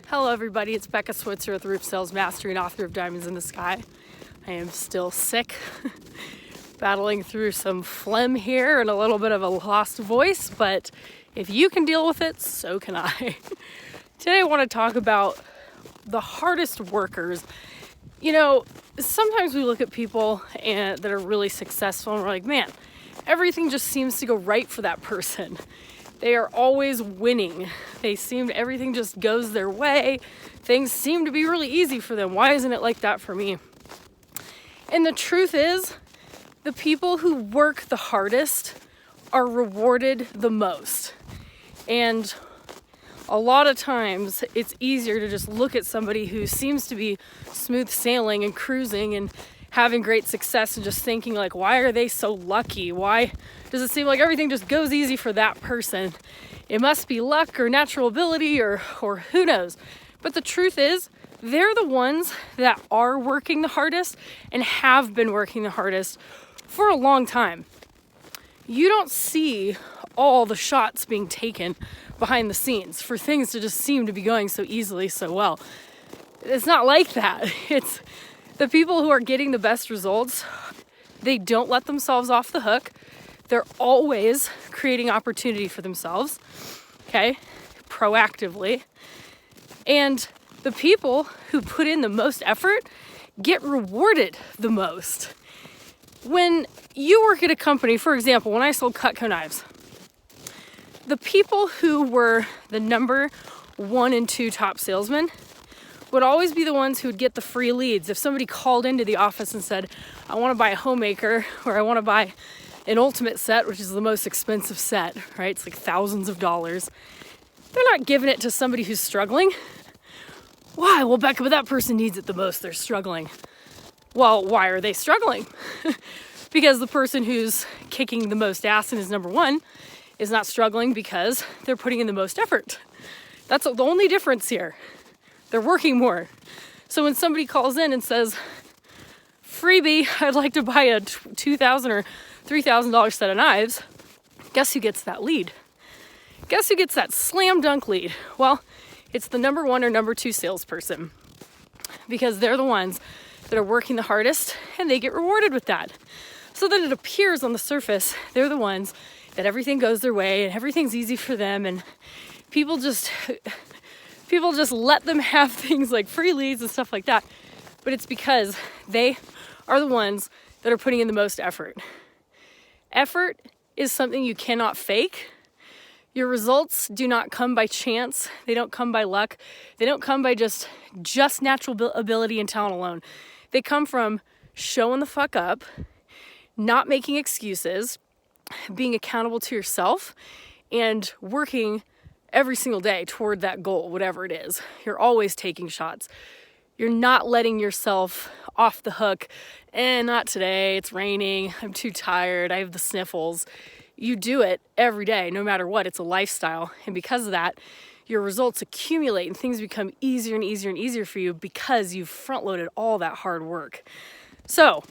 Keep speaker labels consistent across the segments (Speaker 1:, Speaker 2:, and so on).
Speaker 1: Hello everybody, it's Becca Switzer with Roof Sales Mastery and author of Diamonds in the Sky. I am still sick, battling through some phlegm here and a little bit of a lost voice, but if you can deal with it, so can I. Today I want to talk about the hardest workers. You know, sometimes we look at people that are really successful and we're like, man, everything just seems to go right for that person. They are always winning. Everything just goes their way. Things seem to be really easy for them. Why isn't it like that for me? And the truth is, the people who work the hardest are rewarded the most. And a lot of times it's easier to just look at somebody who seems to be smooth sailing and cruising and having great success and just thinking like, why are they so lucky? Why does it seem like everything just goes easy for that person? It must be luck or natural ability or who knows. But the truth is, they're the ones that are working the hardest and have been working the hardest for a long time. You don't see all the shots being taken behind the scenes for things to just seem to be going so easily, so well. It's not like that. It's the people who are getting the best results, they don't let themselves off the hook. They're always creating opportunity for themselves, okay, proactively. And the people who put in the most effort get rewarded the most. When you work at a company, for example, when I sold Cutco knives, the people who were the number 1 and 2 top salesmen would always be the ones who would get the free leads. If somebody called into the office and said, I want to buy a homemaker, or I want to buy an ultimate set, which is the most expensive set, right? It's like thousands of dollars. They're not giving it to somebody who's struggling. Why? Well, Becca, but that person needs it the most. They're struggling. Well, why are they struggling? Because the person who's kicking the most ass and is number 1 is not struggling because they're putting in the most effort. That's the only difference here. They're working more. So when somebody calls in and says, freebie, I'd like to buy a $2,000 or $3,000 set of knives, guess who gets that lead? Guess who gets that slam dunk lead? Well, it's the number 1 or number 2 salesperson, because they're the ones that are working the hardest and they get rewarded with that. So that it appears on the surface, they're the ones that everything goes their way and everything's easy for them, and people just let them have things like free leads and stuff like that. But it's because they are the ones that are putting in the most effort. Effort is something you cannot fake. Your results do not come by chance. They don't come by luck. They don't come by just natural ability and talent alone. They come from showing the fuck up, not making excuses, being accountable to yourself, and working every single day toward that goal, whatever it is. You're always taking shots. You're not letting yourself off the hook. Not today, it's raining, I'm too tired, I have the sniffles. You do it every day, no matter what. It's a lifestyle. And because of that, your results accumulate and things become easier and easier and easier for you because you've front-loaded all that hard work. So,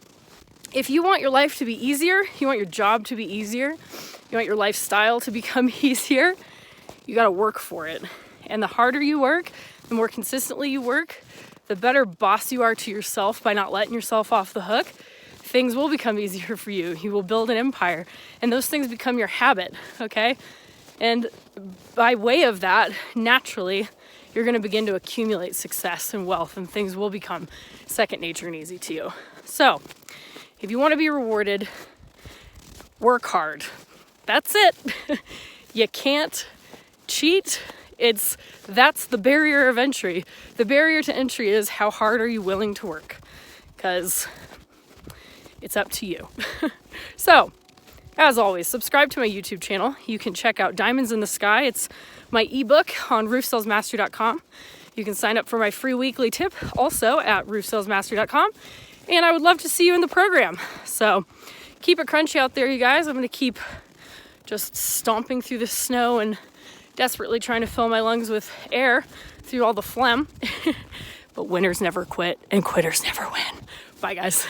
Speaker 1: if you want your life to be easier, you want your job to be easier, you want your lifestyle to become easier, you got to work for it. And the harder you work, the more consistently you work, the better boss you are to yourself by not letting yourself off the hook, things will become easier for you. You will build an empire, and those things become your habit, okay? And by way of that, naturally, you're going to begin to accumulate success and wealth, and things will become second nature and easy to you. So, if you want to be rewarded, work hard. That's it. You can't cheat. That's the barrier of entry. The barrier to entry is how hard are you willing to work? Because it's up to you. So, as always, subscribe to my YouTube channel. You can check out Diamonds in the Sky. It's my ebook on roofsalesmastery.com. You can sign up for my free weekly tip also at roofsalesmastery.com. And I would love to see you in the program. So keep it crunchy out there, you guys. I'm going to keep just stomping through the snow and desperately trying to fill my lungs with air through all the phlegm. But winners never quit and quitters never win. Bye, guys.